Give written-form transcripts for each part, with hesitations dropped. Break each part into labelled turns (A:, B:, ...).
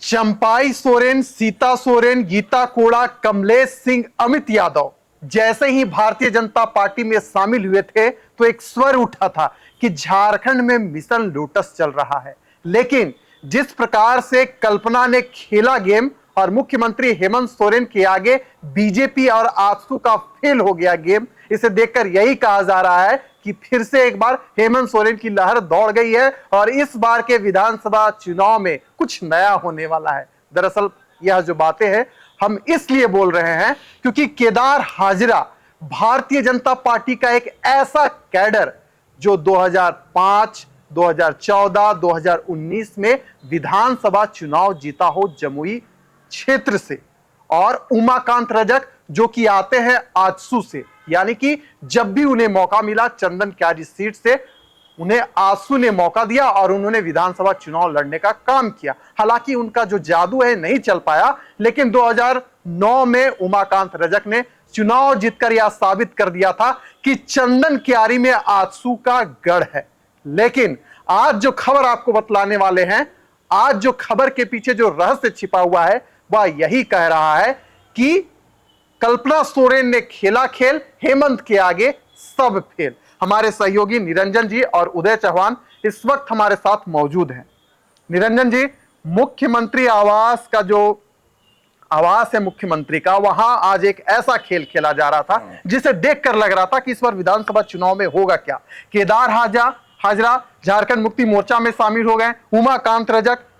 A: चंपाई सोरेन, सीता सोरेन, गीता कोड़ा, कमलेश सिंह, अमित यादव जैसे ही भारतीय जनता पार्टी में शामिल हुए थे तो एक स्वर उठा था कि झारखंड में मिशन लोटस चल रहा है। लेकिन जिस प्रकार से कल्पना ने खेला गेम और मुख्यमंत्री हेमंत सोरेन के आगे बीजेपी और आजसू का फेल हो गया गेम, इसे देखकर यही कहा जा रहा है कि फिर से एक बार हेमंत सोरेन की लहर दौड़ गई है और इस बार के विधानसभा चुनाव में कुछ नया होने वाला है। दरअसल यह जो बातें हैं हम इसलिए बोल रहे हैं क्योंकि केदार हाजरा भारतीय जनता पार्टी का एक ऐसा कैडर जो 2005, 2014, 2019 में विधानसभा चुनाव जीता हो जमुई क्षेत्र से, और उमाकांत रजक जो कि आते हैं आजसू से, यानी कि जब भी उन्हें मौका मिला चंदन क्यारी सीट से उन्हें आजसू ने मौका दिया और उन्होंने विधानसभा चुनाव लड़ने का काम किया। हालांकि उनका जो जादू है नहीं चल पाया, लेकिन 2009 में उमाकांत रजक ने चुनाव जीतकर यह साबित कर दिया था कि चंदन क्यारी में आजसू का गढ़ है। लेकिन आज जो खबर आपको बतलाने वाले हैं, आज जो खबर के पीछे जो रहस्य छिपा हुआ है वह यही कह रहा है कि कल्पना सोरेन ने खेला खेल, हेमंत के आगे सब फेल। हमारे सहयोगी निरंजन जी और उदय चौहान इस वक्त हमारे साथ मौजूद हैं। निरंजन जी, मुख्यमंत्री आवास का जो आवास है मुख्यमंत्री का, वहां आज एक ऐसा खेल खेला जा रहा था जिसे देखकर लग रहा था कि इस बार विधानसभा चुनाव में होगा क्या। केदार हाजरा झारखंड मुक्ति मोर्चा में शामिल हो गए, उमाकांत रजक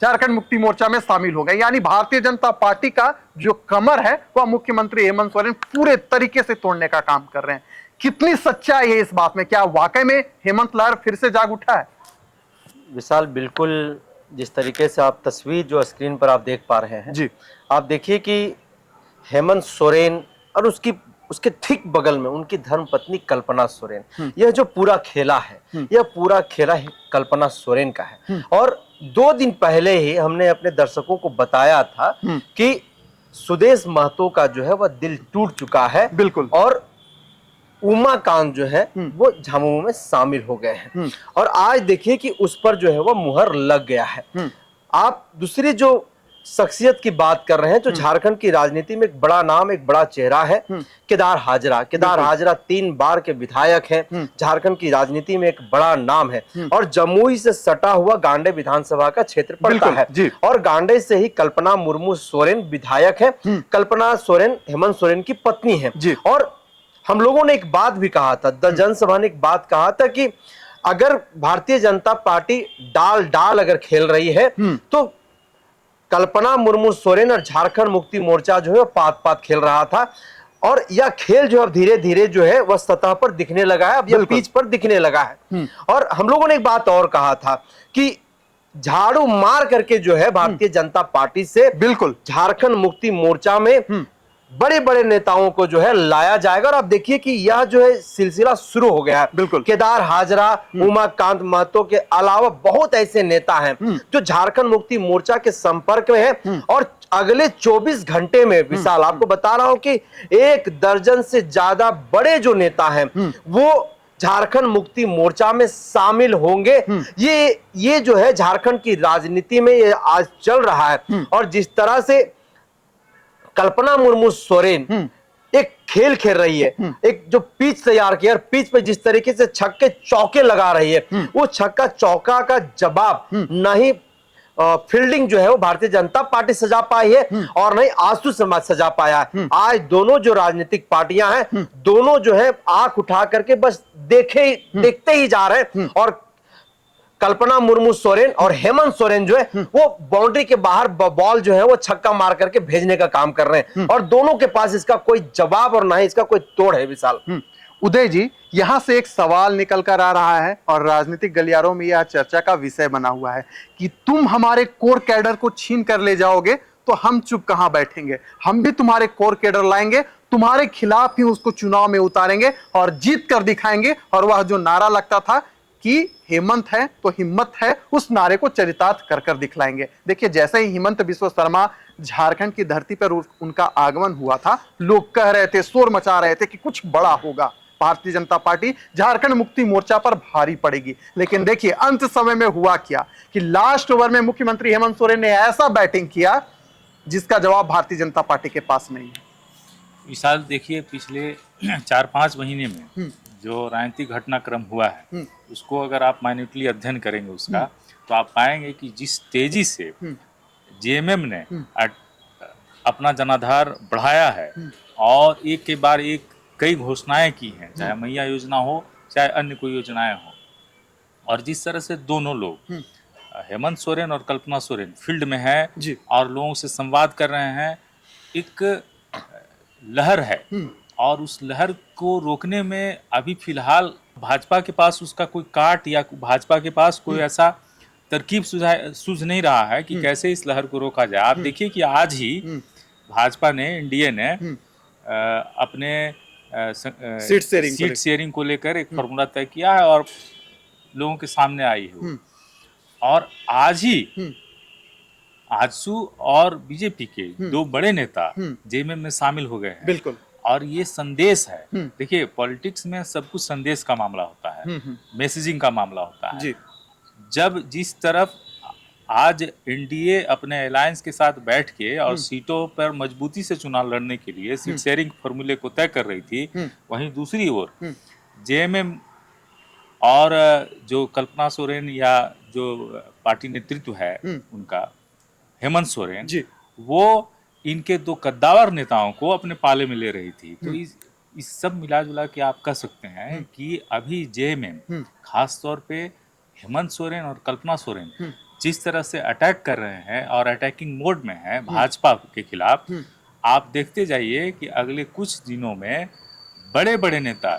A: झारखंड मुक्ति मोर्चा में शामिल हो गए, यानी भारतीय जनता पार्टी का जो कमर है वह मुख्यमंत्री हेमंत सोरेन पूरे तरीके से तोड़ने का काम कर रहे हैं। कितनी सच्चाई है इस बात में? क्या वाकई में हेमंत लहर फिर से जाग उठा है?
B: विशाल, बिल्कुल जिस तरीके से आप तस्वीर जो स्क्रीन पर आप देख पा रहे हैं
A: जी,
B: आप देखिए कि हेमंत सोरेन और उसके ठीक बगल में उनकी धर्मपत्नी कल्पना सोरेन, यह जो पूरा खेला है यह पूरा खेला कल्पना सोरेन का है। और 2 दिन पहले ही हमने अपने दर्शकों को बताया था कि सुदेश महतो का जो है वह दिल टूट चुका है,
A: बिल्कुल,
B: और उमाकांत जो है वो झामुमो में शामिल हो गए हैं। और आज देखिए कि उस पर जो है वो मुहर लग गया है। आप दूसरी जो शख्सियत की बात कर रहे हैं जो झारखंड की राजनीति में एक बड़ा नाम, एक बड़ा चेहरा है, केदार हाजरा 3 बार के विधायक हैं, झारखंड की राजनीति में एक बड़ा नाम है और जमुई से सटा हुआ गांडे विधानसभा का क्षेत्र पड़ता है। और गांडे से ही कल्पना मुर्मू सोरेन विधायक है। कल्पना सोरेन हेमंत सोरेन की पत्नी है। और हम लोगों ने एक बात भी कहा था, द जनसभा ने एक बात कहा था कि अगर भारतीय जनता पार्टी डाल अगर खेल रही है तो कल्पना मुर्मू सोरेन और झारखंड मुक्ति मोर्चा जो है पात खेल रहा था। और यह खेल जो अब धीरे धीरे जो है वह सतह पर दिखने लगा है, अब यह पिच पर दिखने लगा है। और हम लोगों ने एक बात और कहा था कि झाड़ू मार करके जो है भारतीय जनता पार्टी से
A: बिल्कुल
B: झारखंड मुक्ति मोर्चा में बड़े बड़े नेताओं को जो है लाया जाएगा। और आप देखिए कि यह जो है सिलसिला शुरू हो गया है।
A: बिल्कुल,
B: केदार हाजरा, उमाकांत महतो के अलावा बहुत ऐसे नेता हैं जो झारखंड मुक्ति मोर्चा के संपर्क में हैं। और अगले 24 घंटे में विशाल आपको बता रहा हूं कि 1 दर्जन से ज्यादा बड़े जो नेता हैं वो झारखंड मुक्ति मोर्चा में शामिल होंगे। ये जो है झारखंड की राजनीति में ये आज चल रहा है। और जिस तरह से कल्पना मुर्मू सोरेन एक खेल खेल रही है, एक जो पिच तैयार किया, पिच पे जिस तरीके से छक्के चौके लगा रही है, वो छक्का चौका का जवाब नहीं फील्डिंग जो है वो भारतीय जनता पार्टी सजा पाई है और नहीं आजसू समाज सजा पाया है। आज दोनों जो राजनीतिक पार्टियां हैं दोनों जो है आंख उठा करके बस देखते ही जा रहे हैं। और कल्पना मुर्मू सोरेन और हेमंत सोरेन जो है वो बाउंड्री के बाहर बॉल जो है वो छक्का मार करके भेजने का काम कर रहे हैं। और दोनों के पास इसका कोई जवाब और ना ही इसका कोई तोड़ है। विशाल,
A: उदय जी, यहां से एक सवाल निकल कर आ रहा है और राजनीतिक गलियारों में यह चर्चा का विषय बना हुआ है कि तुम हमारे कोर कैडर को छीन कर ले जाओगे तो हम चुप कहां बैठेंगे, हम भी तुम्हारे कोर कैडर लाएंगे, तुम्हारे खिलाफ ही उसको चुनाव में उतारेंगे और जीत कर दिखाएंगे। और वह जो नारा लगता था कि हेमंत है तो हिम्मत है, उस नारे को चरितार्थ कर कर दिखलाएंगे। देखिए, जैसे ही हिमंत बिस्वा शर्मा झारखंड की धरती पर उनका आगमन हुआ था, लोग कह रहे थे, शोर मचा रहे थे कि कुछ बड़ा होगा। भारतीय जनता पार्टी झारखंड मुक्ति मोर्चा पर भारी पड़ेगी। लेकिन देखिए अंत समय में हुआ क्या कि लास्ट ओवर में मुख्यमंत्री हेमंत सोरेन ने ऐसा बैटिंग किया जिसका जवाब भारतीय जनता पार्टी के पास नहीं है।
C: विशाल, देखिए पिछले 4-5 महीने में जो राजनीतिक घटनाक्रम हुआ है उसको अगर आप माइन्यूटली अध्ययन करेंगे उसका, तो आप पाएंगे कि जिस तेजी से जेएमएम ने अपना जनाधार बढ़ाया है और एक के बाद एक कई घोषणाएं की हैं, चाहे मैया योजना हो चाहे अन्य कोई योजनाएं हो, और जिस तरह से दोनों लोग हेमंत सोरेन और कल्पना सोरेन फील्ड में है और लोगों से संवाद कर रहे हैं, एक लहर है और उस लहर को रोकने में अभी फिलहाल भाजपा के पास उसका कोई काट या भाजपा के पास कोई ऐसा तरकीब सूझ नहीं रहा है कि कैसे इस लहर को रोका जाए। आप देखिए कि आज ही भाजपा ने, एनडीए ने अपने सीट शेयरिंग को लेकर एक फॉर्मूला तय किया है और लोगों के सामने आई है। और आज ही आजसू और बीजेपी के दो बड़े नेता जेएमएम में शामिल हो गए हैं।
A: बिल्कुल।
C: और ये संदेश है, देखिए पॉलिटिक्स में सब कुछ संदेश का मामला होता है, मैसेजिंग का मामला होता है। जब जिस तरफ आज एनडीए अपने अलायंस के साथ बैठ के और सीटों पर मजबूती से चुनाव लड़ने के लिए सीट शेयरिंग फॉर्मूले को तय कर रही थी, वहीं दूसरी ओर जेएमएम और जो कल्पना सोरेन या जो पार्टी नेतृत्व है उनका, हेमंत सोरेन, वो इनके दो कद्दावर नेताओं को अपने पाले में ले रही थी। तो इस सब मिला जुला के आप कह सकते हैं कि अभी जेएमएम खास तौर पे हेमंत सोरेन और कल्पना सोरेन जिस तरह से अटैक कर रहे हैं और अटैकिंग मोड में है भाजपा के खिलाफ, आप देखते जाइए कि अगले कुछ दिनों में बड़े बड़े नेता,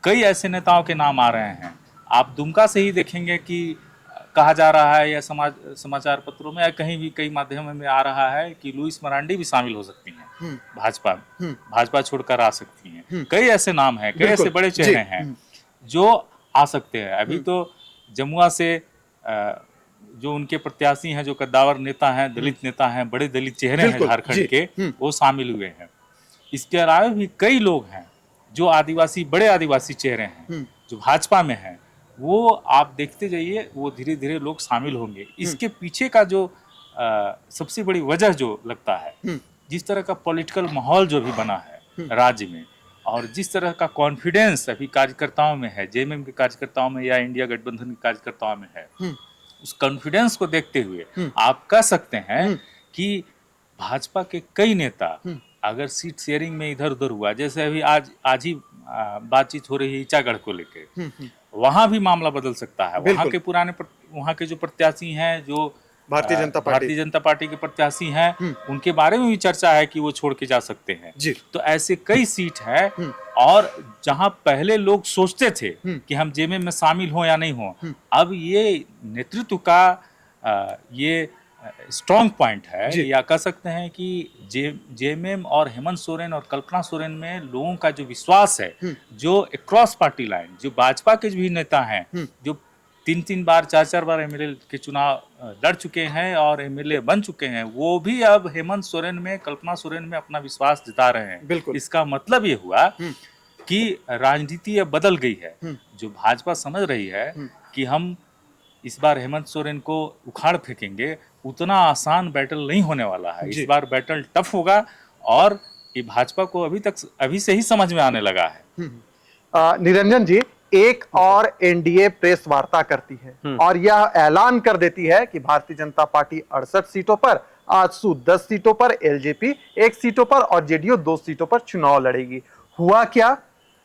C: कई ऐसे नेताओं के नाम आ रहे हैं। आप दुमका से ही देखेंगे कि कहा जा रहा है या समाचार पत्रों में या कहीं भी कई माध्यमों में आ रहा है कि लुइस मरांडी भी शामिल हो सकती हैं भाजपा छोड़कर आ सकती हैं। कई ऐसे नाम हैं, कई ऐसे बड़े चेहरे हैं जो आ सकते हैं। अभी तो जमुआ से जो उनके प्रत्याशी हैं, जो कद्दावर नेता हैं, दलित नेता हैं, बड़े दलित चेहरे हैं झारखंड के, वो शामिल हुए हैं। इसके अलावा भी कई लोग हैं जो बड़े आदिवासी चेहरे हैं जो भाजपा में हैं। वो आप देखते जाइए, वो धीरे धीरे लोग शामिल होंगे। इसके पीछे का जो सबसे बड़ी वजह जो लगता है, जिस तरह का पॉलिटिकल माहौल जो भी बना है राज्य में और जिस तरह का कॉन्फिडेंस अभी कार्यकर्ताओं में है, जेएमएम के कार्यकर्ताओं में या इंडिया गठबंधन के कार्यकर्ताओं में है, उस कॉन्फिडेंस को देखते हुए आप कह सकते हैं कि भाजपा के कई नेता अगर सीट शेयरिंग में इधर उधर हुआ, जैसे अभी आज ही बातचीत हो रही है ईचागढ़ को लेकर, वहां भी मामला बदल सकता है। वहां के जो प्रत्याशी हैं, जो भारतीय जनता पार्टी के प्रत्याशी हैं, उनके बारे में भी चर्चा है कि वो छोड़ के जा सकते हैं। तो ऐसे कई सीट है और जहां पहले लोग सोचते थे कि हम जेएमएम में शामिल हो या नहीं हो, अब ये नेतृत्व का ये स्ट्रॉन्ग पॉइंट है, या कह सकते हैं कि जेएमएम और हेमंत सोरेन और कल्पना सोरेन में लोगों का जो विश्वास है, जो अक्रॉस पार्टी लाइन, जो भाजपा के भी नेता हैं, जो 3-3 बार 4-4 बार एमएलए के चुनाव लड़ चुके हैं और एमएलए बन चुके हैं, वो भी अब हेमंत सोरेन में, कल्पना सोरेन में अपना विश्वास जता रहे हैं। इसका मतलब ये हुआ कि राजनीति अब बदल गई है। जो भाजपा समझ रही है कि हम इस बार हेमंत सोरेन को उखाड़ फेंकेंगे, उतना आसान बैटल नहीं होने वाला है। इस बार बैटल टफ होगा और ये भाजपा को अभी से ही समझ में आने लगा है।
A: निरंजन जी, एक और एनडीए प्रेस वार्ता करती है और यह ऐलान कर देती है कि भारतीय जनता पार्टी 68 सीटों पर, आजसू 10 सीटों पर, एलजेपी 1 सीटों पर और जेडीयू 2 सीटों पर चुनाव लड़ेगी। हुआ क्या?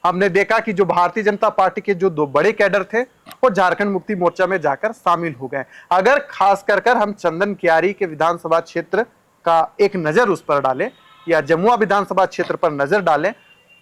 A: हमने देखा कि जो भारतीय जनता पार्टी के जो 2 बड़े कैडर थे वो झारखंड मुक्ति मोर्चा में जाकर शामिल हो गए। अगर खास कर हम चंदन कियारी के विधानसभा क्षेत्र का एक नजर उस पर डालें या जमुआ विधानसभा क्षेत्र पर नजर डालें,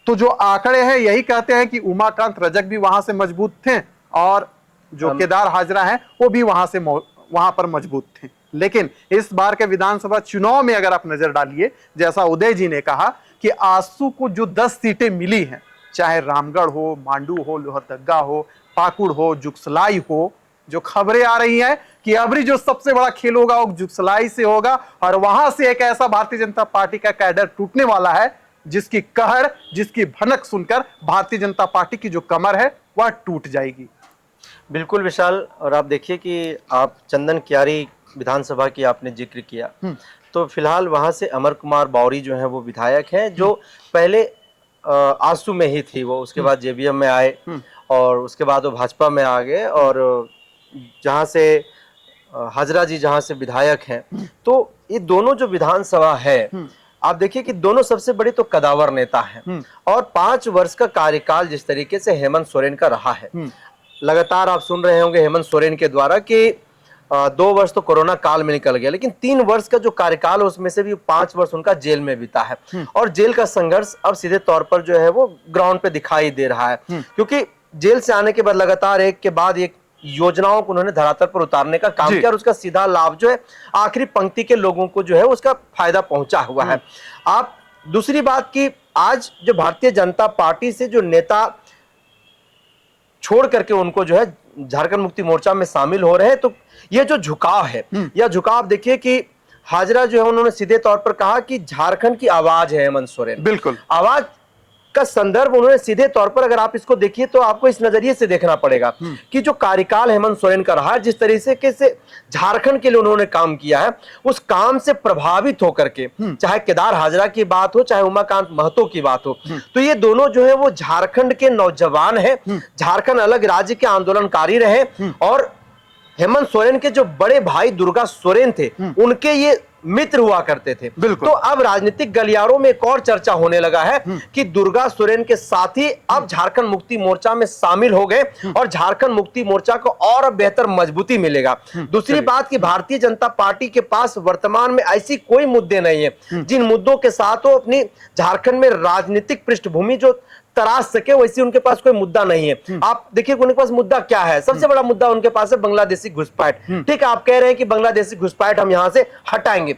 A: तो जो आंकड़े हैं यही कहते हैं कि उमाकांत रजक भी वहां से मजबूत थे और जो केदार हाजरा हैं वो भी वहां पर मजबूत थे। लेकिन इस बार के विधानसभा चुनाव में अगर आप नजर डालिए, जैसा उदय जी ने कहा कि आजसू को जो 10 सीटें मिली हैं, चाहे रामगढ़ हो, मांडू हो, लोहरदगा हो, पाकुड़ हो, जुगसलाई हो, जो खबरें आ रही हैं कि अबरी जो सबसे बड़ा खेल होगा वो जुगसलाई से होगा और वहां से एक ऐसा भारतीय जनता पार्टी का कैडर टूटने वाला है जिसकी कहर, जिसकी भनक सुनकर भारतीय जनता पार्टी की जो कमर है वह टूट जाएगी।
B: बिल्कुल विशाल, और आप देखिए कि आप चंदन कियारी विधानसभा की आपने जिक्र किया, तो फिलहाल वहां से अमर कुमार बावरी जो है वो विधायक हैं, जो पहले आजसू में ही थी, वो उसके बाद जेबीएम में आए और उसके बाद वो भाजपा में आ गए, और जहां से हाजरा जी जहां से विधायक हैं, तो ये दोनों जो विधानसभा है, आप देखिए कि दोनों सबसे बड़े तो कदावर नेता हैं, और 5 वर्ष का कार्यकाल जिस तरीके से हेमंत सोरेन का रहा है, लगातार आप सुन रहे होंगे हेमंत सोरेन के द्वारा कि 2 वर्ष तो कोरोना काल में निकल गया, लेकिन 3 वर्ष का जो कार्यकाल है उसमें से भी 5 वर्ष उनका जेल में बीता है, और जेल का संघर्ष अब सीधे तौर पर जो है वो ग्राउंड पे दिखाई दे रहा है, क्योंकि जेल से आने के बाद लगातार एक के बाद एक योजनाओं को उन्होंने धरातल पर उतारने का काम किया, और उसका सीधा लाभ जो है आखिरी पंक्ति के लोगों को जो है उसका फायदा पहुंचा हुआ है। आप दूसरी बात की, आज जो भारतीय जनता पार्टी से जो नेता छोड़ करके उनको जो है झारखंड मुक्ति मोर्चा में शामिल हो रहे हैं, तो ये जो झुकाव है, यह झुकाव देखिए कि हाजरा जो है उन्होंने सीधे तौर पर कहा कि झारखंड की आवाज है हेमंत सोरेन।
A: बिल्कुल,
B: आवाज का संदर्भ उन्होंने सीधे तौर पर, अगर आप इसको देखिए तो आपको इस नजरिए से देखना पड़ेगा कि जो कार्यकाल हेमंत सोरेन का रहा है, जिस तरीके से झारखंड के लिए उन्होंने काम किया है, उस काम से प्रभावित होकर के, चाहे केदार हाजरा की बात हो, चाहे उमाकांत महतो की बात हो, तो ये दोनों जो है वो झारखंड के नौजवान है, झारखंड अलग राज्य के आंदोलनकारी रहे, और हेमंत सोरेन के जो बड़े भाई दुर्गा सोरेन थे, उनके ये मित्र हुआ करते थे। तो अब राजनीतिक गलियारों में एक और चर्चा होने लगा है कि दुर्गा सोरेन के साथी अब झारखंड मुक्ति मोर्चा में शामिल हो गए, और झारखंड मुक्ति मोर्चा को और बेहतर मजबूती मिलेगा। दूसरी बात कि भारतीय जनता पार्टी के पास वर्तमान में ऐसी कोई मुद्दे नहीं है जिन मुद्दों के साथ वो अपनी झारखंड में राजनीतिक पृष्ठभूमि जो तराश सके, वैसे उनके पास कोई मुद्दा नहीं है। आप देखिए उनके पास मुद्दा क्या है, सबसे बड़ा मुद्दा उनके पास है बांग्लादेशी घुसपैठ। ठीक है, आप कह रहे हैं कि बांग्लादेशी घुसपैठ हम यहां से हटाएंगे,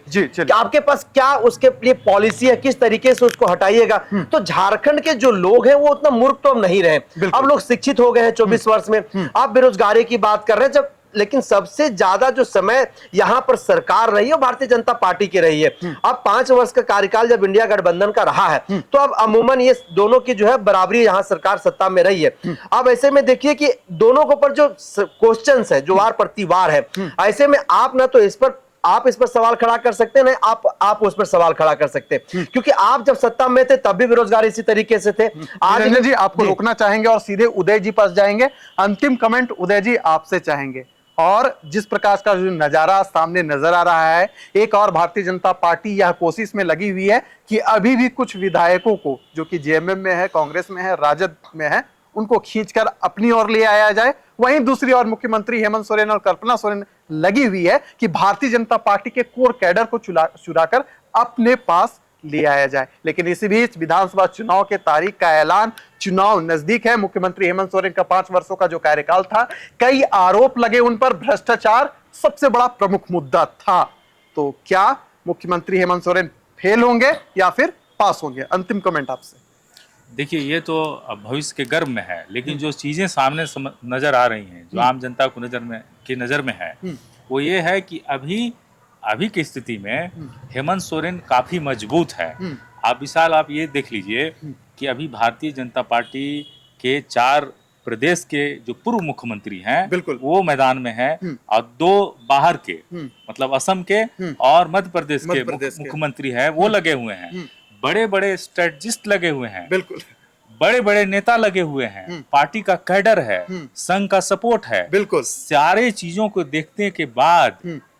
B: आपके पास क्या उसके लिए पॉलिसी है, किस तरीके से उसको हटाइएगा? तो झारखंड के जो लोग हैं वो उतना मूर्ख तो अब नहीं रहे, अब लोग शिक्षित हो गए हैं 24 वर्ष में। आप बेरोजगारी की बात कर रहे हैं, जब लेकिन सबसे ज्यादा जो समय यहां पर सरकार रही है भारतीय जनता पार्टी की रही है। अब 5 वर्ष का कार्यकाल जब इंडिया गठबंधन का रहा है, तो अब अमूमन ये दोनों की जो है बराबरी यहां सरकार सत्ता में रही है। अब ऐसे में देखिए कि दोनों के ऊपर जो क्वेश्चंस है, जो वार प्रतिवार है, ऐसे में आप ना तो इस पर सवाल खड़ा कर सकते हैं, आप उस पर सवाल खड़ा कर सकते हैं, क्योंकि आप जब सत्ता में थे तब भी बेरोजगार इसी तरीके से थे।
A: आज जी आपको रोकना चाहेंगे और सीधे उदय जी पास जाएंगे। अंतिम कमेंट उदय जी आपसे चाहेंगे। और जिस प्रकार का जो नजारा सामने नजर आ रहा है, एक और भारतीय जनता पार्टी यह कोशिश में लगी हुई है कि अभी भी कुछ विधायकों को जो कि जेएमएम में है, कांग्रेस में है, राजद में है, उनको खींचकर अपनी ओर ले आया जाए। वहीं दूसरी ओर मुख्यमंत्री हेमंत सोरेन और कल्पना सोरेन लगी हुई है कि भारतीय जनता पार्टी के कोर कैडर को चुराकर अपने पास ले आया जाए। लेकिन इसी बीच विधानसभा चुनाव के तारीख का ऐलान, चुनाव नजदीक है। मुख्यमंत्री हेमंत सोरेन का 5 वर्षों का जो कार्यकाल था, कई आरोप लगे उन पर, भ्रष्टाचार सबसे बड़ा प्रमुख मुद्दा था। तो क्या मुख्यमंत्री हेमंत सोरेन फेल होंगे या फिर पास होंगे? अंतिम कमेंट आपसे।
C: देखिए, ये तो भविष्य के गर्भ में है, लेकिन जो चीजें सामने नजर आ रही हैं, जो आम जनता को नजर में है, वो ये है कि अभी की स्थिति में हेमंत सोरेन काफी मजबूत है। आप विशाल, आप ये देख लीजिए कि अभी भारतीय जनता पार्टी के 4 प्रदेश के जो पूर्व मुख्यमंत्री हैं वो मैदान में हैं, और 2 बाहर के, मतलब असम के और मध्य प्रदेश के मुख्यमंत्री हैं, वो लगे हुए हैं। बड़े बड़े स्ट्रेटजिस्ट लगे हुए हैं, बिल्कुल बड़े बड़े नेता लगे हुए हैं, पार्टी का कैडर है, संघ का सपोर्ट है, बिल्कुल सारे चीजों को देखने के बाद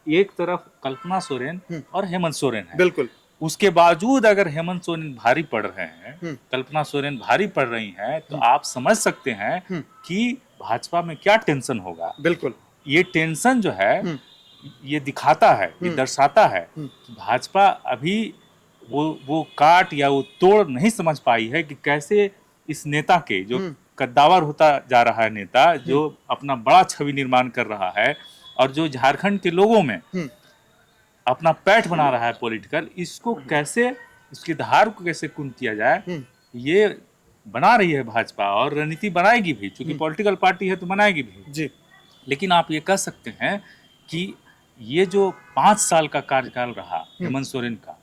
C: एक तरफ कल्पना सोरेन और हेमंत सोरेन है, बिल्कुल उसके बावजूद अगर हेमंत सोरेन भारी पड़ रहे हैं, कल्पना सोरेन भारी पड़ रही हैं, तो आप समझ सकते हैं कि भाजपा में क्या टेंशन होगा। बिल्कुल ये टेंशन जो है, ये दिखाता है, ये दर्शाता है कि भाजपा अभी वो काट या वो तोड़ नहीं समझ पाई है कि कैसे इस नेता के, जो कद्दावर होता जा रहा है नेता, जो अपना बड़ा छवि निर्माण कर रहा है और जो झारखंड के लोगों में अपना पैठ बना रहा है पॉलिटिकल, इसको कैसे, इसकी धार को कैसे कुंद किया जाए, ये बना रही है भाजपा, और रणनीति बनाएगी भी, क्योंकि पॉलिटिकल पार्टी है तो बनाएगी भी जी। लेकिन आप ये कह सकते हैं कि ये जो 5 साल का कार्यकाल रहा हेमंत सोरेन का,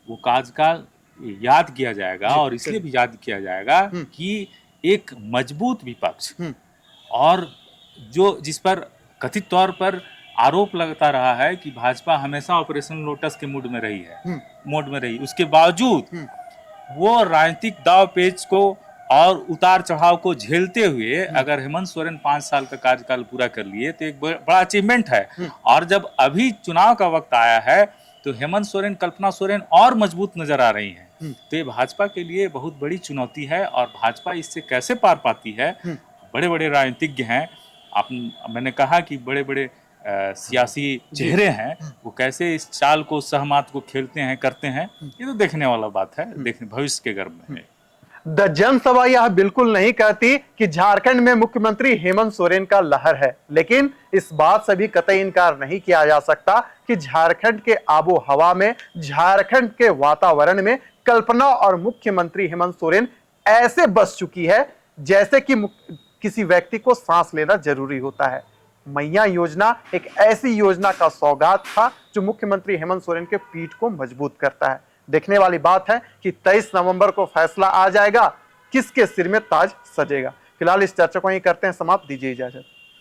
C: वो कार्यकाल याद किया जाएगा, और इसलिए भी याद किया जाएगा कि एक मजबूत विपक्ष और जो जिस पर कथित तौर पर आरोप लगता रहा है कि भाजपा हमेशा ऑपरेशन लोटस के मूड में रही है, मोड में रही, उसके बावजूद वो राजनीतिक दाव पेच को और उतार चढ़ाव को झेलते हुए अगर हेमंत सोरेन 5 साल का कार्यकाल पूरा कर लिए तो एक बड़ा अचीवमेंट है। और जब अभी चुनाव का वक्त आया है तो हेमंत सोरेन, कल्पना सोरेन और मजबूत नजर आ रही हैं। तो ये भाजपा के लिए बहुत बड़ी चुनौती है, और भाजपा इससे कैसे पार पाती है। बड़े बड़े राजनीतिज्ञ हैं, मैंने कहा कि बड़े बड़े सियासी चेहरे हैं, वो कैसे इस चाल को, सहमात को खेलते हैं, करते हैं, ये तो देखने वाला बात है, देखने भविष्य के गर्भ में है।
A: द जनसभा यह बिल्कुल नहीं कहती कि झारखंड में मुख्यमंत्री हेमंत सोरेन का लहर है, लेकिन इस बात से भी कतई इनकार नहीं किया जा सकता कि झारखंड के आबो हवा में, झारखंड के वातावरण में कल्पना और मुख्यमंत्री हेमंत सोरेन ऐसे बस चुकी है जैसे कि किसी व्यक्ति को सांस लेना जरूरी होता है। मैया योजना एक ऐसी योजना का सौगात था जो मुख्यमंत्री हेमंत सोरेन के पीठ को मजबूत करता है। देखने वाली बात है कि 23 नवंबर को फैसला आ जाएगा, किसके सिर में ताज सजेगा। फिलहाल इस चर्चा को यहीं करते हैं समाप्त, दीजिए इजाजत।